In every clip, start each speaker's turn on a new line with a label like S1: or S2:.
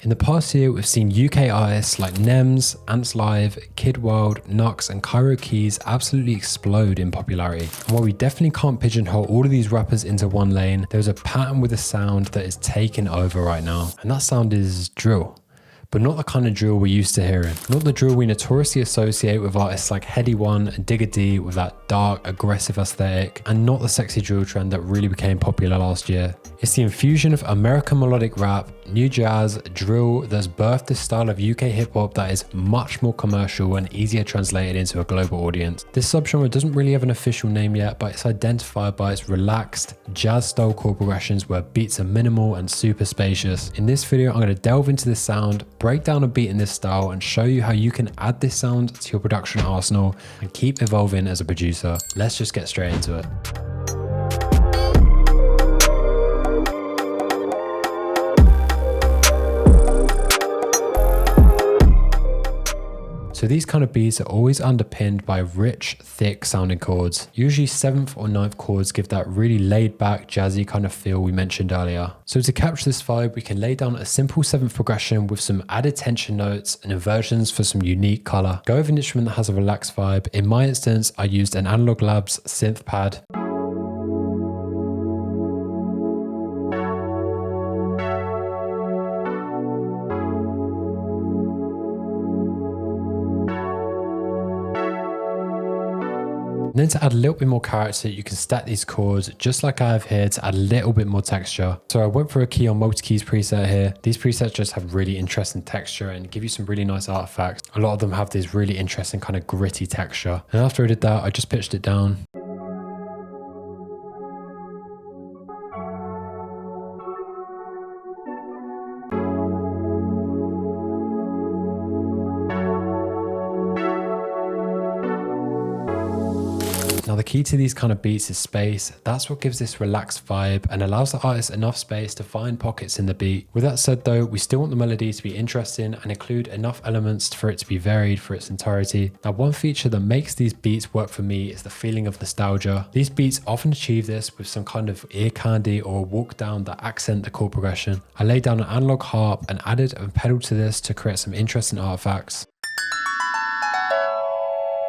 S1: In the past year, we've seen UK artists like Nems, Ants Live, Kid World, Nux and Cairo Keys absolutely explode in popularity. And while we definitely can't pigeonhole all of these rappers into one lane, there's a pattern with a sound that is taking over right now. And that sound is drill. But not the kind of drill we're used to hearing. Not the drill we notoriously associate with artists like Heady One and Digga D with that dark, aggressive aesthetic, and not the sexy drill trend that really became popular last year. It's the infusion of American melodic rap, new jazz, drill that's birthed this style of UK hip hop that is much more commercial and easier translated into a global audience. This subgenre doesn't really have an official name yet, but it's identified by its relaxed, jazz-style chord progressions where beats are minimal and super spacious. In this video, I'm going to delve into this sound, break down a beat in this style, and show you how you can add this sound to your production arsenal and keep evolving as a producer. Let's just get straight into it. So these kind of beats are always underpinned by rich, thick sounding chords. Usually 7th or 9th chords give that really laid back, jazzy kind of feel we mentioned earlier. So to capture this vibe, we can lay down a simple 7th progression with some added tension notes and inversions for some unique color. Go with an instrument that has a relaxed vibe. In my instance, I used an Analog Labs synth pad. And then to add a little bit more character, you can stack these chords just like I have here to add a little bit more texture. So I went for a key on multi-keys preset here. These presets just have really interesting texture and give you some really nice artifacts. A lot of them have this really interesting kind of gritty texture. And after I did that, I just pitched it down. Now the key to these kind of beats is space. That's what gives this relaxed vibe and allows the artist enough space to find pockets in the beat. With that said though, we still want the melody to be interesting and include enough elements for it to be varied for its entirety. Now one feature that makes these beats work for me is the feeling of nostalgia. These beats often achieve this with some kind of ear candy or a walk down that accent the chord progression. I laid down an analog harp and added a pedal to this to create some interesting artifacts.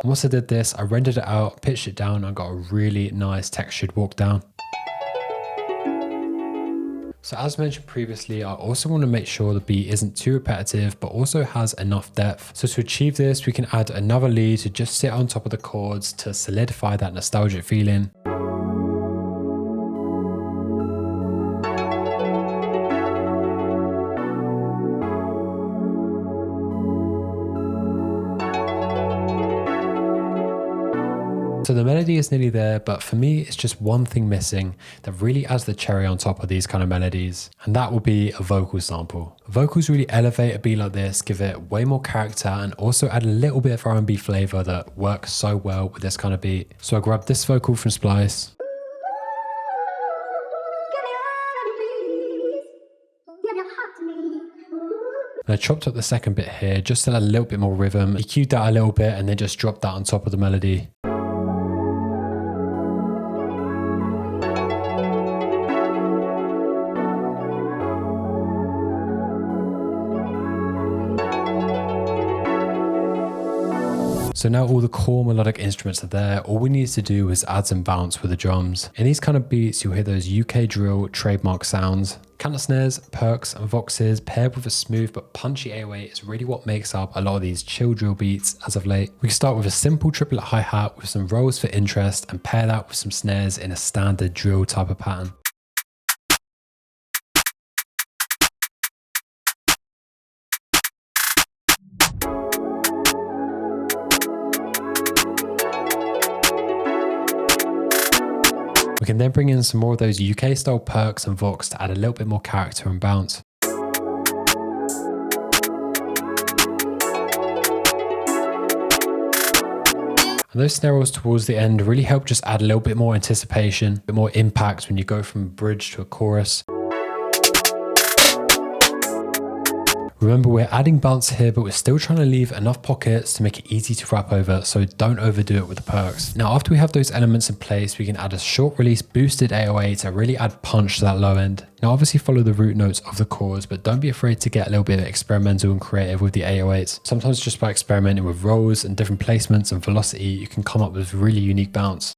S1: Once I did this, I rendered it out, pitched it down, and got a really nice textured walk down. So as mentioned previously, I also want to make sure the beat isn't too repetitive, but also has enough depth. So to achieve this, we can add another lead to just sit on top of the chords to solidify that nostalgic feeling. So the melody is nearly there, but for me, it's just one thing missing that really adds the cherry on top of these kind of melodies. And that will be a vocal sample. Vocals really elevate a beat like this, give it way more character and also add a little bit of R&B flavor that works so well with this kind of beat. So I grabbed this vocal from Splice. And I chopped up the second bit here just to add a little bit more rhythm, EQ'd that a little bit and then just dropped that on top of the melody. So now all the core melodic instruments are there. All we need to do is add some bounce with the drums. In these kind of beats, you'll hear those UK drill trademark sounds. Counter snares, perks and voxes paired with a smooth but punchy 808 is really what makes up a lot of these chill drill beats as of late. We can start with a simple triplet hi-hat with some rolls for interest and pair that with some snares in a standard drill type of pattern. We can then bring in some more of those UK style perks and vox to add a little bit more character and bounce. And those snare rolls towards the end really help just add a little bit more anticipation, a bit more impact when you go from a bridge to a chorus. Remember, we're adding bounce here, but we're still trying to leave enough pockets to make it easy to rap over, so don't overdo it with the perks. Now, after we have those elements in place, we can add a short release boosted 808 to really add punch to that low end. Now, obviously follow the root notes of the chords, but don't be afraid to get a little bit experimental and creative with the 808s. Sometimes just by experimenting with rolls and different placements and velocity, you can come up with really unique bounce.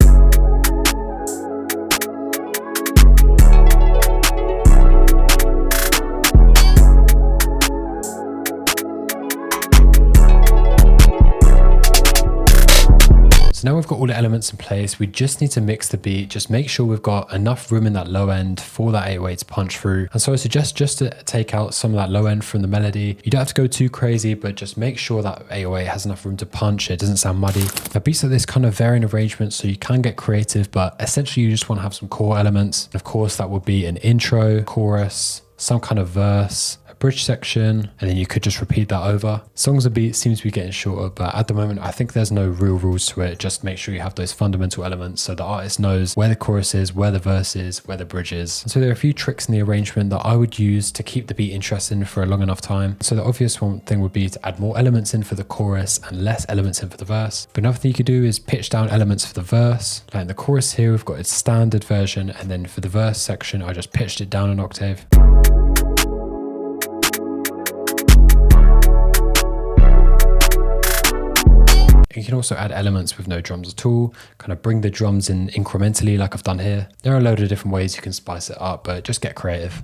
S1: So now we've got all the elements in place, we just need to mix the beat. Just make sure we've got enough room in that low end for that 808 to punch through. And so I suggest just to take out some of that low end from the melody. You don't have to go too crazy, but just make sure that 808 has enough room to punch. It doesn't sound muddy. Now, beats like this kind of vary in arrangement, so you can get creative, but essentially you just want to have some core elements. And of course, that would be an intro, chorus, some kind of verse, bridge section, and then you could just repeat that over. Songs and beats seems to be getting shorter, but at the moment I think there's no real rules to it. Just make sure you have those fundamental elements so the artist knows where the chorus is, where the verse is, where the bridge is. And so there are a few tricks in the arrangement that I would use to keep the beat interesting for a long enough time. So the obvious one thing would be to add more elements in for the chorus and less elements in for the verse. But another thing you could do is pitch down elements for the verse. Like in the chorus here, we've got its standard version, and then for the verse section I just pitched it down an octave. You can also add elements with no drums at all, kind of bring the drums in incrementally like I've done here. There are a load of different ways you can spice it up, but just get creative.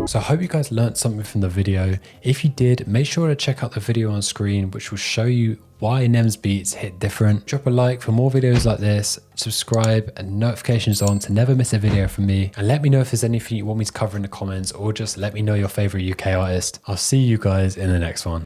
S1: So I hope you guys learned something from the video. If you did, make sure to check out the video on screen, which will show you why Nem's beats hit different. Drop a like for more videos like this, subscribe and notifications on to never miss a video from me. And let me know if there's anything you want me to cover in the comments, or just let me know your favorite UK artist. I'll see you guys in the next one.